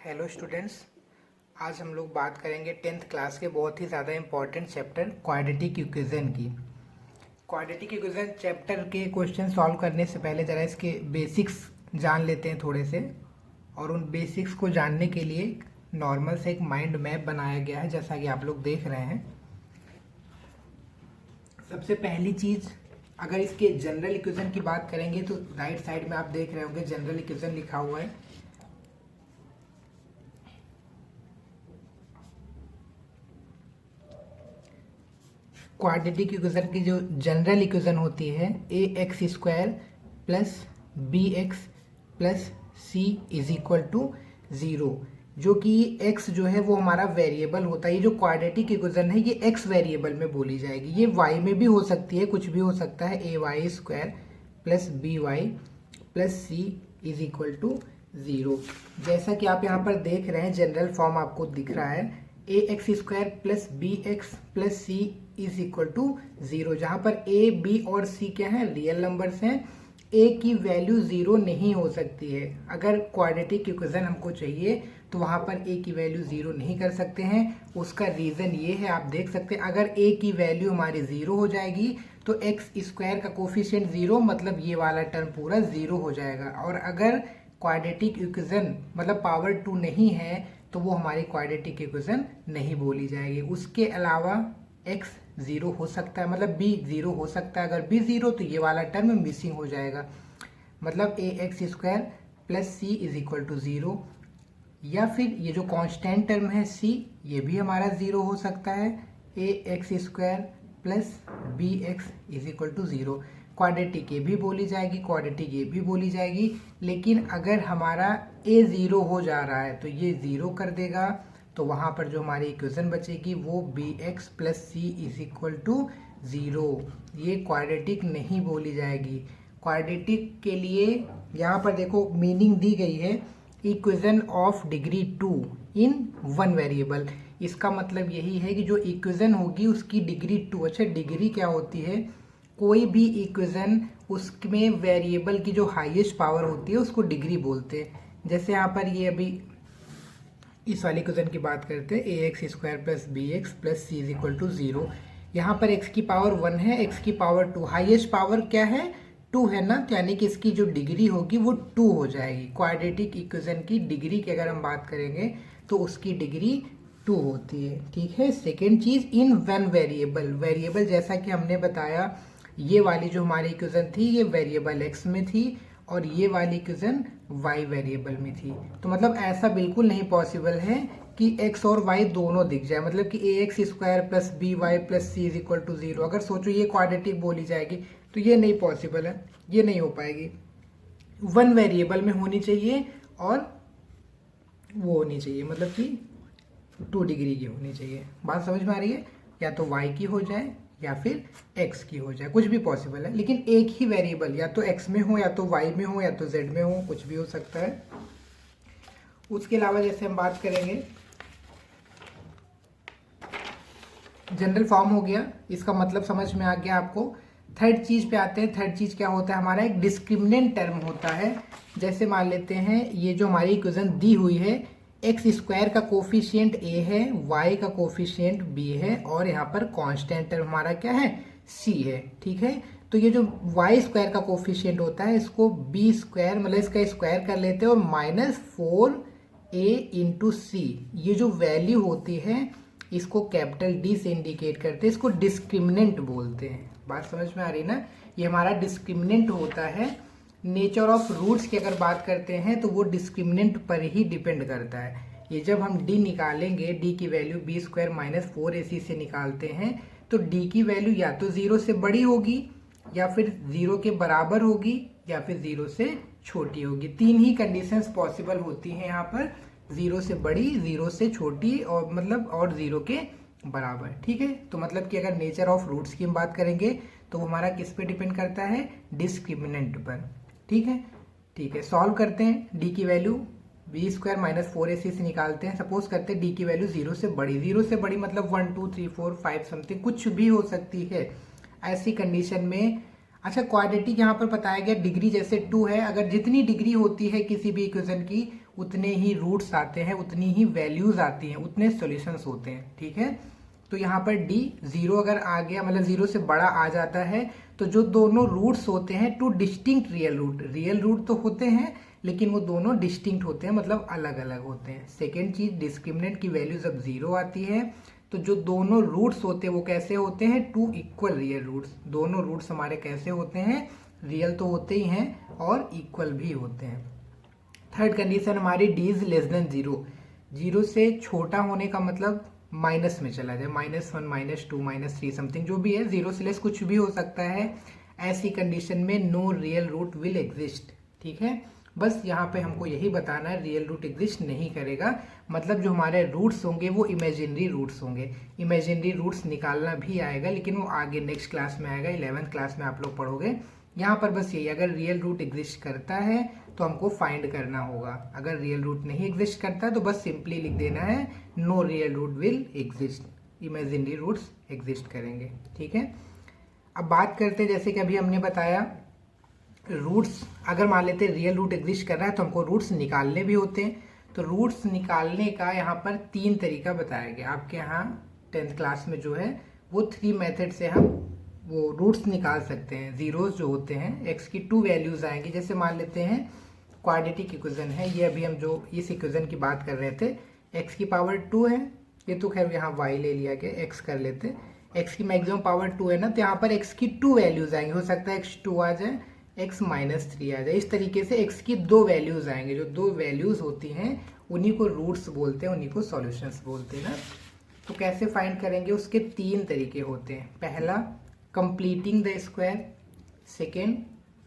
Hello students. आज हम लोग बात करेंगे टेंथ क्लास के बहुत ही ज़्यादा इम्पॉर्टेंट चैप्टर क्वाड्रेटिक इक्वेशन की। क्वाड्रेटिक इक्वेशन चैप्टर के क्वेश्चन सॉल्व करने से पहले ज़रा इसके बेसिक्स जान लेते हैं थोड़े से। और उन बेसिक्स को जानने के लिए नॉर्मल से एक माइंड मैप बनाया गया है, जैसा कि आप लोग देख रहे हैं। सबसे पहली चीज़, अगर इसके जनरल इक्वेशन की बात करेंगे तो राइट साइड में आप देख रहे होंगे जनरल इक्वेशन लिखा हुआ है। क्वाड्रेटिक इक्वेशन की जो जनरल इक्वेशन होती है A X square plus B x plus C is equal to zero, जो कि एक्स जो है वो हमारा वेरिएबल होता है। ये जो क्वाड्रेटिक इक्वेशन है ये एक्स वेरिएबल में बोली जाएगी। ये वाई में भी हो सकती है, कुछ भी हो सकता है। A Y square plus B Y plus C is equal to zero. जैसा कि आप यहाँ पर देख रहे हैं जनरल फॉर्म आपको दिख रहा है, A X square plus B x plus C is equal to zero, जहाँ पर ए बी और सी क्या है, रियल नंबर्स हैं। ए की वैल्यू ज़ीरो नहीं हो सकती है। अगर क्वाड्रेटिक इक्वेशन हमको चाहिए तो वहाँ पर ए की वैल्यू ज़ीरो नहीं कर सकते हैं। उसका रीज़न ये है, आप देख सकते हैं, अगर ए की वैल्यू हमारी ज़ीरो हो जाएगी तो एक्स स्क्वायर का कोफिशिएंट ज़ीरो, मतलब ये वाला टर्म पूरा ज़ीरो हो जाएगा। और अगर क्वाड्रेटिक इक्वेशन मतलब पावर टू नहीं है तो वो हमारी क्वाड्रेटिक इक्वेशन नहीं बोली जाएगी। उसके अलावा x ज़ीरो हो सकता है, मतलब b ज़ीरो हो सकता है। अगर b ज़ीरो तो ये वाला टर्म मिसिंग हो जाएगा, मतलब A X square plus C is equal to zero. या फिर ये जो कांस्टेंट टर्म है c, ये भी हमारा ज़ीरो हो सकता है, A X square plus B X is equal to zero. Quadratic ये भी बोली जाएगी, क्वाड्रेटिक ये भी बोली जाएगी। लेकिन अगर हमारा ए ज़ीरो हो जा रहा है तो ये ज़ीरो कर देगा, तो वहाँ पर जो हमारी इक्वेशन बचेगी वो B x plus C is equal to zero. ये क्वाड्रेटिक नहीं बोली जाएगी। क्वाड्रेटिक के लिए यहाँ पर देखो मीनिंग दी गई है, equation of degree two in one variable. इसका मतलब यही है कि जो इक्वेशन होगी उसकी डिग्री टू। अच्छा, डिग्री क्या होती है? कोई भी इक्वेशन उसमें वेरिएबल की जो हाईएस्ट पावर होती है उसको डिग्री बोलते हैं। जैसे यहाँ पर ये अभी इस वाले इक्वेशन की बात करते हैं, A X square plus B x plus C is equal to zero. यहाँ पर एक्स की पावर वन है, एक्स की पावर टू, हाईएस्ट पावर क्या है? टू है ना, तो यानी कि इसकी जो डिग्री होगी वो टू हो जाएगी। क्वाड्रेटिक इक्वेशन की डिग्री की अगर हम बात करेंगे तो उसकी डिग्री टू होती है। ठीक है। सेकेंड चीज, इन वन वेरिएबल। वेरिएबल जैसा कि हमने बताया, ये वाली जो हमारी इक्वेशन थी ये वेरिएबल एक्स में थी और ये वाली इक्वेशन वाई वेरिएबल में थी। तो मतलब ऐसा बिल्कुल नहीं पॉसिबल है कि एक्स और वाई दोनों दिख जाए, मतलब कि A X square plus B Y plus C is equal to zero. अगर सोचो ये क्वाड्रेटिक बोली जाएगी तो ये नहीं पॉसिबल है, ये नहीं हो पाएगी। वन वेरिएबल में होनी चाहिए और वो होनी चाहिए, मतलब कि टू डिग्री की होनी चाहिए। बात समझ में आ रही है? या तो y की हो जाए या फिर x की हो जाए, कुछ भी पॉसिबल है। लेकिन एक ही वेरिएबल या तो x में हो या तो y में हो या तो z में हो, कुछ भी हो सकता है। उसके अलावा जैसे हम बात करेंगे, जनरल फॉर्म हो गया, इसका मतलब समझ में आ गया आपको। थर्ड चीज पे आते हैं। थर्ड चीज क्या होता है हमारा? एक डिस्क्रिमिनेंट टर्म होता है। जैसे मान लेते हैं ये जो हमारी इक्वेशन दी हुई है, एक्स स्क्वायर का कोफिशिएंट ए है, वाई का कोफिशिएंट बी है और यहाँ पर कांस्टेंट टर्म हमारा क्या है? सी है। ठीक है। तो ये जो वाई स्क्वायर का कोफिशिएंट होता है इसको बी स्क्वायर, मतलब इसका स्क्वायर कर लेते हैं और माइनस फोर ए इंटू सी, ये जो वैल्यू होती है इसको कैपिटल डी से इंडिकेट करते हैं, इसको डिस्क्रिमिनेंट बोलते हैं। बात समझ में आ रही ना? ये हमारा डिस्क्रिमिनेंट होता है। नेचर ऑफ रूट्स की अगर बात करते हैं तो वो डिस्क्रिमिनेंट पर ही डिपेंड करता है। ये जब हम डी निकालेंगे, डी की value B square minus four A C से निकालते हैं तो डी की वैल्यू या तो ज़ीरो से बड़ी होगी या फिर ज़ीरो के बराबर होगी या फिर ज़ीरो से छोटी होगी। तीन ही कंडीशंस पॉसिबल होती हैं यहाँ पर, ज़ीरो से बड़ी, ज़ीरो से छोटी और मतलब और ज़ीरो के बराबर। ठीक है। तो मतलब कि अगर नेचर ऑफ रूट्स की हम बात करेंगे तो वो हमारा किस पे डिपेंड करता है? डिस्क्रिमिनेंट पर। ठीक है। ठीक है, सॉल्व करते हैं। डी की value B square minus four A C से निकालते हैं। सपोज करते हैं डी की वैल्यू ज़ीरो से बड़ी, ज़ीरो से बड़ी मतलब 1 2 3 4 5 समथिंग कुछ भी हो सकती है। ऐसी कंडीशन में अच्छा, क्वाड्रेटिक यहाँ पर बताया गया डिग्री जैसे टू है, अगर जितनी डिग्री होती है किसी भी इक्वेशन की उतने ही रूट्स आते हैं, उतनी ही वैल्यूज आती हैं, उतने सॉल्यूशंस होते हैं। ठीक है, तो यहाँ पर डी 0 अगर आ गया, मतलब 0 से बड़ा आ जाता है, तो जो दोनों रूट्स होते हैं टू डिस्टिंक्ट रियल रूट तो होते हैं, लेकिन वो दोनों डिस्टिंक्ट होते हैं, मतलब अलग अलग होते हैं। सेकेंड चीज, डिस्क्रिमिनेंट की वैल्यू जब 0 आती है तो जो दोनों रूट्स होते हैं वो कैसे होते हैं, टू इक्वल रियल रूट्स। दोनों रूट्स हमारे कैसे होते हैं, रियल तो होते ही हैं और इक्वल भी होते हैं। थर्ड कंडीशन हमारी डी इज लेस देन 0। 0 से छोटा होने का मतलब माइनस में चला जाए, -1 -2 -3 समथिंग जो भी है, 0 से लेस कुछ भी हो सकता है। ऐसी कंडीशन में no real root will exist. ठीक है, बस यहाँ पे हमको यही बताना है, रियल रूट एग्जिस्ट नहीं करेगा, मतलब जो हमारे रूट्स होंगे वो इमेजिनरी रूट्स होंगे। इमेजिनरी रूट्स निकालना भी आएगा, लेकिन वो आगे नेक्स्ट क्लास में आएगा, 11th क्लास में आप लोग पढ़ोगे। यहाँ पर बस यही, अगर रियल रूट एग्जिस्ट करता है तो हमको फाइंड करना होगा, अगर रियल रूट नहीं एग्जिस्ट करता है तो बस सिंपली लिख देना है no real root will exist, imaginary roots exist करेंगे। ठीक है, अब बात करते हैं, जैसे कि अभी हमने बताया रूट्स, अगर मान लेते हैं रियल रूट एग्जिस्ट कर रहा है तो हमको रूट्स निकालने भी होते हैं। तो रूट्स निकालने का यहाँ पर 3 तरीका बताया गया आपके यहाँ 10th क्लास में, जो है वो 3 मेथड से हम वो रूट्स निकाल सकते हैं। जीरोस जो होते हैं, एक्स की 2 वैल्यूज आएंगी, जैसे मान लेते हैं क्वाड्रेटिक इक्वेशन है ये, अभी हम जो इस इक्वेशन की बात कर रहे थे, एक्स की पावर 2 है, ये तो खैर यहाँ वाई ले लिया गया, एक्स कर लेते, एक्स की मैक्सिमम पावर 2 है ना, तो यहाँ पर एक्स की 2 वैल्यूज आएंगी, हो सकता है x2 आ जाए, x -3 आ जाए, इस तरीके से x की 2 वैल्यूज आएंगे। जो 2 वैल्यूज होती हैं उन्हीं को रूट्स बोलते हैं, उन्हीं को सॉल्यूशंस बोलते हैं ना। तो कैसे फाइंड करेंगे, उसके 3 तरीके होते हैं। पहला completing the square, second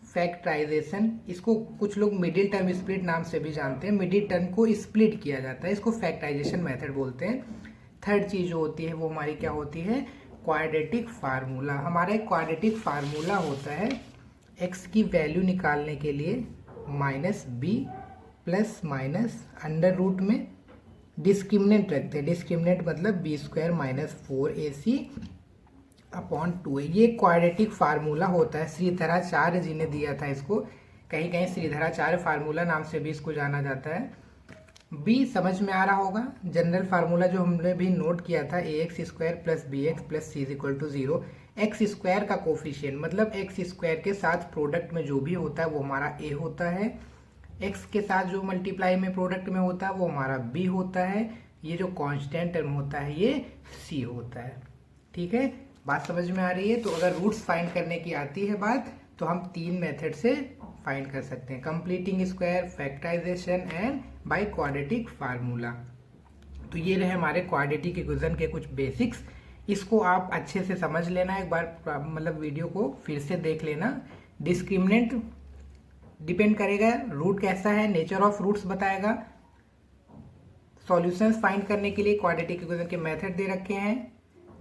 factorisation, इसको कुछ लोग मिडिल टर्म स्प्लिट नाम से भी जानते हैं, मिडिल टर्म को स्प्लिट किया जाता है, इसको फैक्टराइजेशन मेथड बोलते हैं। थर्ड चीज जो होती है वो हमारी क्या होती है, क्वाड्रेटिक फार्मूला। हमारा एक क्वाड्रेटिक फार्मूला होता है x की वैल्यू निकालने के लिए -b plus minus under root में डिस्क्रिमिनेंट रखते हैं, डिस्क्रिमिनेंट मतलब b² - 4ac अपॉन 2a। ये क्वाड्रेटिक फार्मूला होता है, श्रीधराचार्य जी ने दिया था इसको, कहीं कहीं श्रीधराचार्य फार्मूला नाम से भी इसको जाना जाता है। बी समझ में आ रहा होगा, जनरल फार्मूला जो हमने भी नोट किया था, ax² + bx + c = 0। X square का कोफिशिएंट मतलब एक्स स्क्वायर के साथ प्रोडक्ट में जो भी होता है वो हमारा a होता है, एक्स के साथ जो मल्टीप्लाई में प्रोडक्ट में होता है वो हमारा b होता है, ये जो कांस्टेंट टर्म होता है ये c होता है। ठीक है, बात समझ में आ रही है। तो अगर रूट्स फाइंड करने की आती है बात, तो हम 3 मेथड से फाइंड कर सकते हैं, completing square, factorisation and by quadratic formula. तो ये रहे हमारे क्वाड्रेटिक इक्वेशन के कुछ बेसिक्स, इसको आप अच्छे से समझ लेना, एक बार मतलब वीडियो को फिर से देख लेना। डिस्क्रिमिनेंट डिपेंड करेगा रूट कैसा है, नेचर ऑफ रूट्स बताएगा। सॉल्यूशंस फाइंड करने के लिए क्वाड्रेटिक इक्वेशन के मेथड दे रखे हैं,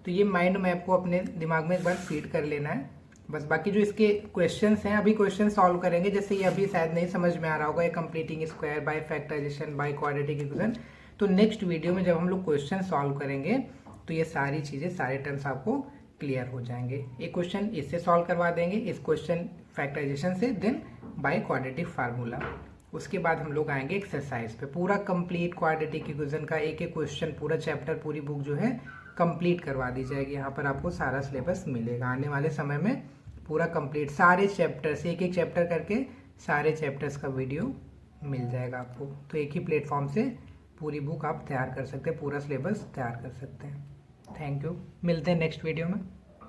तो ये माइंड मैप को अपने दिमाग में एक बार फीड कर लेना है बस। बाकी जो इसके क्वेश्चंस हैं, अभी क्वेश्चन सॉल्व करेंगे, जैसे ये अभी शायद नहीं समझ में आ रहा होगा, ये completing square, by factorisation, by quadratic equation. तो नेक्स्ट वीडियो में जब हम लोग क्वेश्चन सॉल्व करेंगे तो ये सारी चीज़ें, सारे टर्म्स आपको क्लियर हो जाएंगे। एक क्वेश्चन इससे सॉल्व करवा देंगे, इस क्वेश्चन फैक्टराइजेशन से, देन बाय क्वाड्रेटिक फार्मूला। उसके बाद हम लोग आएंगे एक्सरसाइज पे, पूरा कंप्लीट क्वाड्रेटिक इक्वेशन का एक एक क्वेश्चन, पूरा चैप्टर, पूरी बुक जो है कंप्लीट करवा दी जाएगी। यहाँ पर आपको सारा सिलेबस मिलेगा आने वाले समय में, पूरा कंप्लीट सारे चैप्टर्स, एक एक चैप्टर करके सारे चैप्टर्स का वीडियो मिल जाएगा आपको। तो एक ही प्लेटफॉर्म से पूरी बुक आप तैयार कर सकते हैं, पूरा सिलेबस तैयार कर सकते हैं। थैंक यू, मिलते हैं नेक्स्ट वीडियो में।